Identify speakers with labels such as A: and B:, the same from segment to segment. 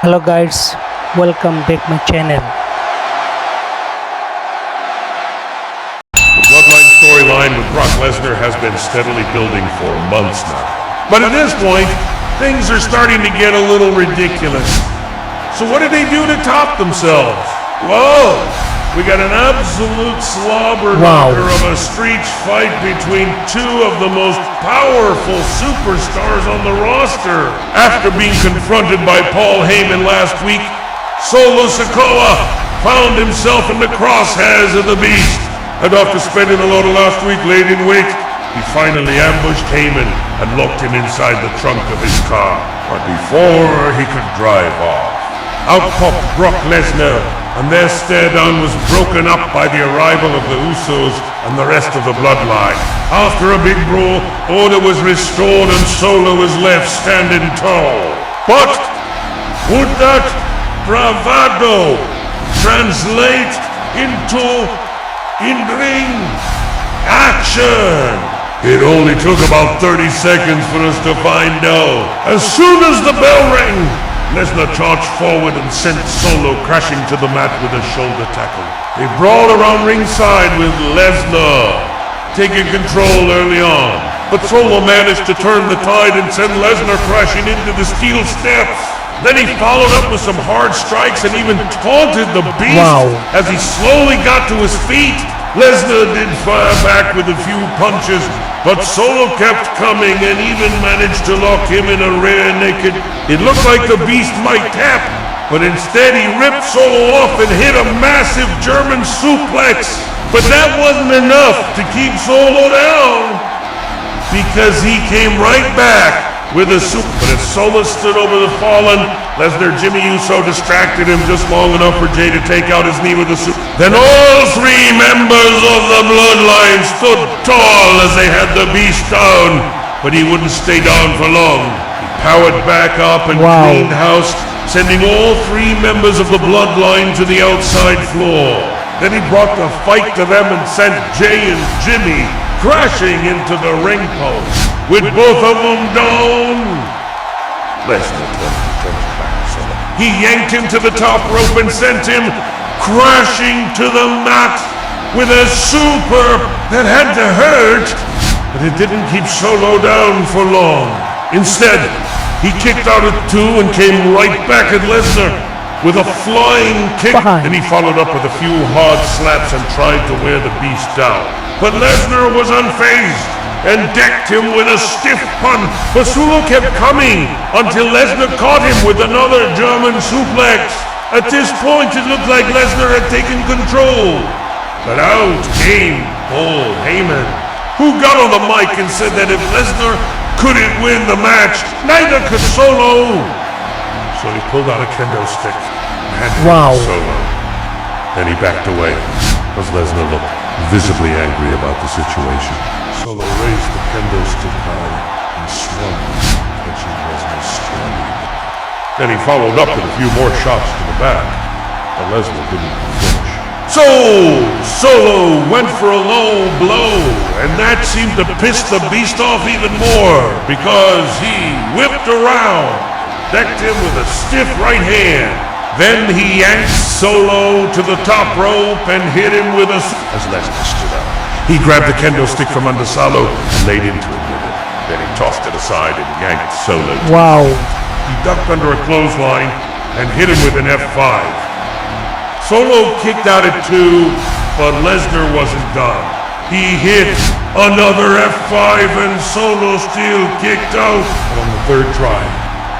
A: Hello guys, welcome back my channel.
B: The Bloodline storyline with Brock Lesnar has been steadily building for months now. But at this point, things are starting to get a little ridiculous. So what did they do to top themselves? Whoa! We got an absolute slobber knocker of a street fight between two of the most powerful superstars on the roster. After being confronted by Paul Heyman last week, Solo Sikoa found himself in the crosshairs of the Beast. And after spending a lot of last week laid in wait, he finally ambushed Heyman and locked him inside the trunk of his car. But before he could drive off, out popped Brock Lesnar, and their stare-down was broken up by the arrival of the Usos and the rest of the Bloodline. After a big brawl, order was restored and Solo was left standing tall. But would that bravado translate into in-ring action? It only took about 30 seconds for us to find out. As soon as the bell rang, Lesnar charged forward and sent Solo crashing to the mat with a shoulder tackle. They brawled around ringside with Lesnar taking control early on. But Solo managed to turn the tide and send Lesnar crashing into the steel steps. Then he followed up with some hard strikes and even taunted the Beast as he slowly got to his feet. Lesnar did fire back with a few punches, but Solo kept coming and even managed to lock him in a rear naked. It looked like the Beast might tap, but instead he ripped Solo off and hit a massive German suplex. But that wasn't enough to keep Solo down, because he came right back with a But as Solo stood over the fallen, Lesnar Jimmy Uso distracted him just long enough for Jay to take out his knee with a Then all three members of the Bloodline stood tall as they had the Beast down, but he wouldn't stay down for long. He powered back up and cleaned house, sending all three members of the Bloodline to the outside floor. Then he brought the fight to them and sent Jay and Jimmy crashing into the ring post. With both of them down, Lesnar turned back. He yanked him to the top rope and sent him crashing to the mat with a super that had to hurt, but it didn't keep Solo down for long. Instead, he kicked out at two and came right back at Lesnar with a flying kick, and he followed up with a few hard slaps and tried to wear the Beast down. But Lesnar was unfazed and decked him with a stiff punch. But Solo kept coming until Lesnar caught him with another German suplex. At this point, it looked like Lesnar had taken control. But out came Paul Heyman, who got on the mic and said that if Lesnar couldn't win the match, neither could Solo. So he pulled out a kendo stick and handed it to Solo. Then he backed away as Lesnar looked visibly angry about the situation. Solo raised the kendo stick high and swung, catching Lesnar's stride. Then he followed up with a few more shots to the back, but Lesnar didn't flinch. So Solo went for a low blow, and that seemed to piss the Beast off even more, because he whipped around, decked him with a stiff right hand. Then he yanked Solo to the top rope and hit him with as Lesnar stood up. He grabbed the kendo stick from under Solo and laid into it with it. Then he tossed it aside and yanked Solo. He ducked under a clothesline and hit him with an F5. Solo kicked out at two, but Lesnar wasn't done. He hit another F5 and Solo still kicked out. But on the third try,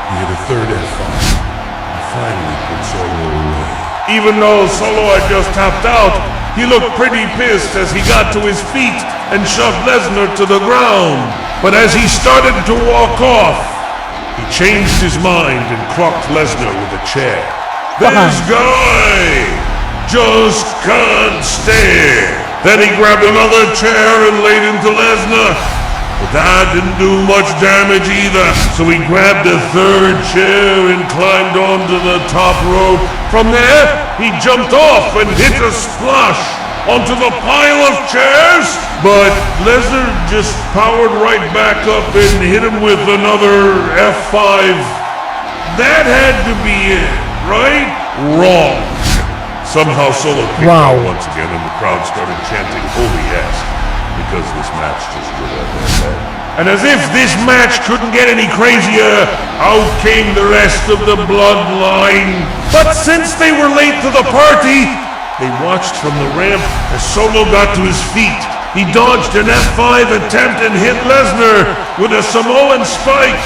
B: he hit a third F5 and finally put Solo away. Even though Solo had just tapped out, he looked pretty pissed as he got to his feet and shoved Lesnar to the ground. But as he started to walk off, he changed his mind and clocked Lesnar with a chair. This guy just can't stare. Then he grabbed another chair and laid into Lesnar. But that didn't do much damage either. So he grabbed a third chair and climbed onto the top rope. From there, he jumped off and hit a splash onto the pile of chairs. But Lesnar just powered right back up and hit him with another F5. That had to be it, right? Wrong. Somehow Solo kicked
A: Wow.
B: out once again, and the crowd started chanting "Holy yes," because this match just would have ended. And as if this match couldn't get any crazier, out came the rest of the bloodline. But since they were late to the party, they watched from the ramp as Solo got to his feet. He dodged an F5 attempt and hit Lesnar with a Samoan spike.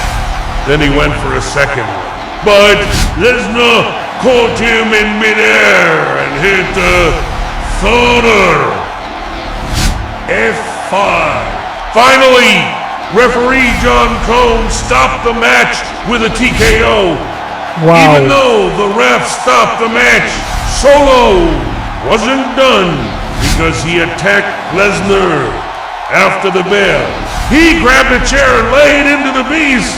B: Then he went for a second one. But Lesnar caught him in midair and hit a Thunder F5. Finally, referee John Cone stopped the match with a TKO.
A: Wow.
B: Even though the ref stopped the match, Solo wasn't done because he attacked Lesnar after the bell. He grabbed a chair and laid into the beast.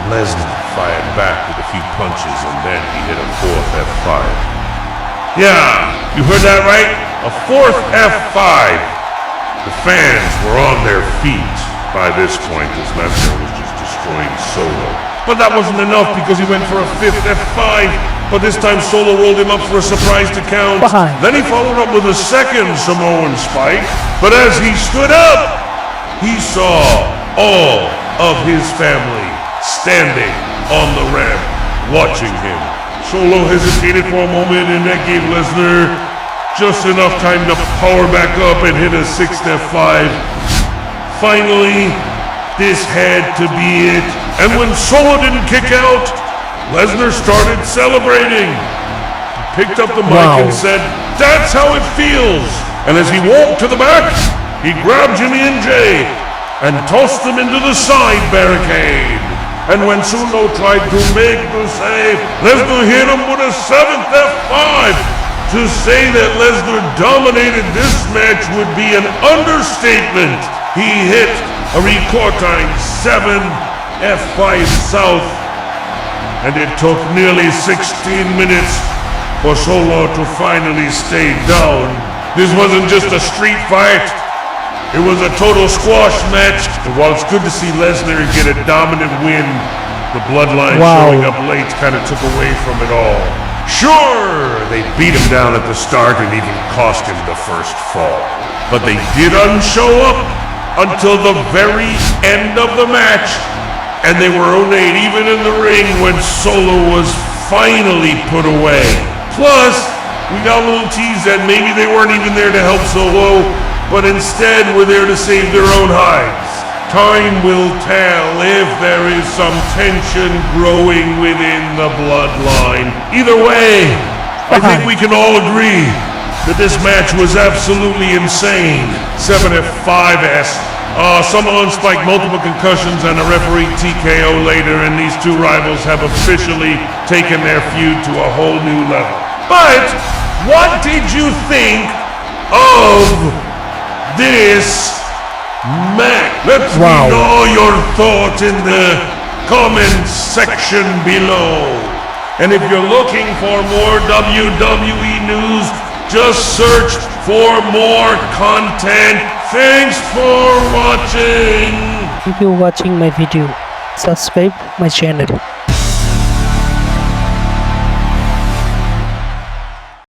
B: Lesnar fired back with a few punches and then he hit a fourth F5. Yeah, you heard that right? A fourth F5. The fans were on their feet by this point as Lesnar was just destroying Solo. But that wasn't enough because he went for a fifth F5, but this time Solo rolled him up for a surprise to count.
A: Behind.
B: Then he followed up with a second Samoan spike, but as he stood up, he saw all of his family standing on the ramp, watching him. Solo hesitated for a moment and that gave Lesnar just enough time to power back up and hit a sixth F5. Finally, this had to be it. And when Solo didn't kick out, Lesnar started celebrating. He picked up the mic
A: Wow.
B: and said, "That's how it feels." And as he walked to the back, he grabbed Jimmy and Jay and tossed them into the side barricade. And when Solo tried to make the save, Lesnar hit him with a seventh F5. To say that Lesnar dominated this match would be an understatement. He hit a recording 7 F5 South, and it took nearly 16 minutes for Solo to finally stay down. This wasn't just a street fight, it was a total squash match. And while it's good to see Lesnar get a dominant win, the bloodline
A: Wow.
B: showing up late kind of took away from it all. Sure, they beat him down at the start and even cost him the first fall. But they didn't show up until the very end of the match. And they were ornate even in the ring when Solo was finally put away. Plus, we got a little tease that maybe they weren't even there to help Solo, but instead were there to save their own hides. Time will tell if there is some tension growing within the bloodline. Either way, I think we can all agree that this match was absolutely insane. 7F5S. Someone spiked multiple concussions and a referee TKO later, and these two rivals have officially taken their feud to a whole new level. But what did you think of this match? Let's
A: Wow.
B: read all your thoughts in the comment section below. And if you're looking for more WWE news, just search for more content. Thanks for watching.
A: If you're watching my video, subscribe my channel.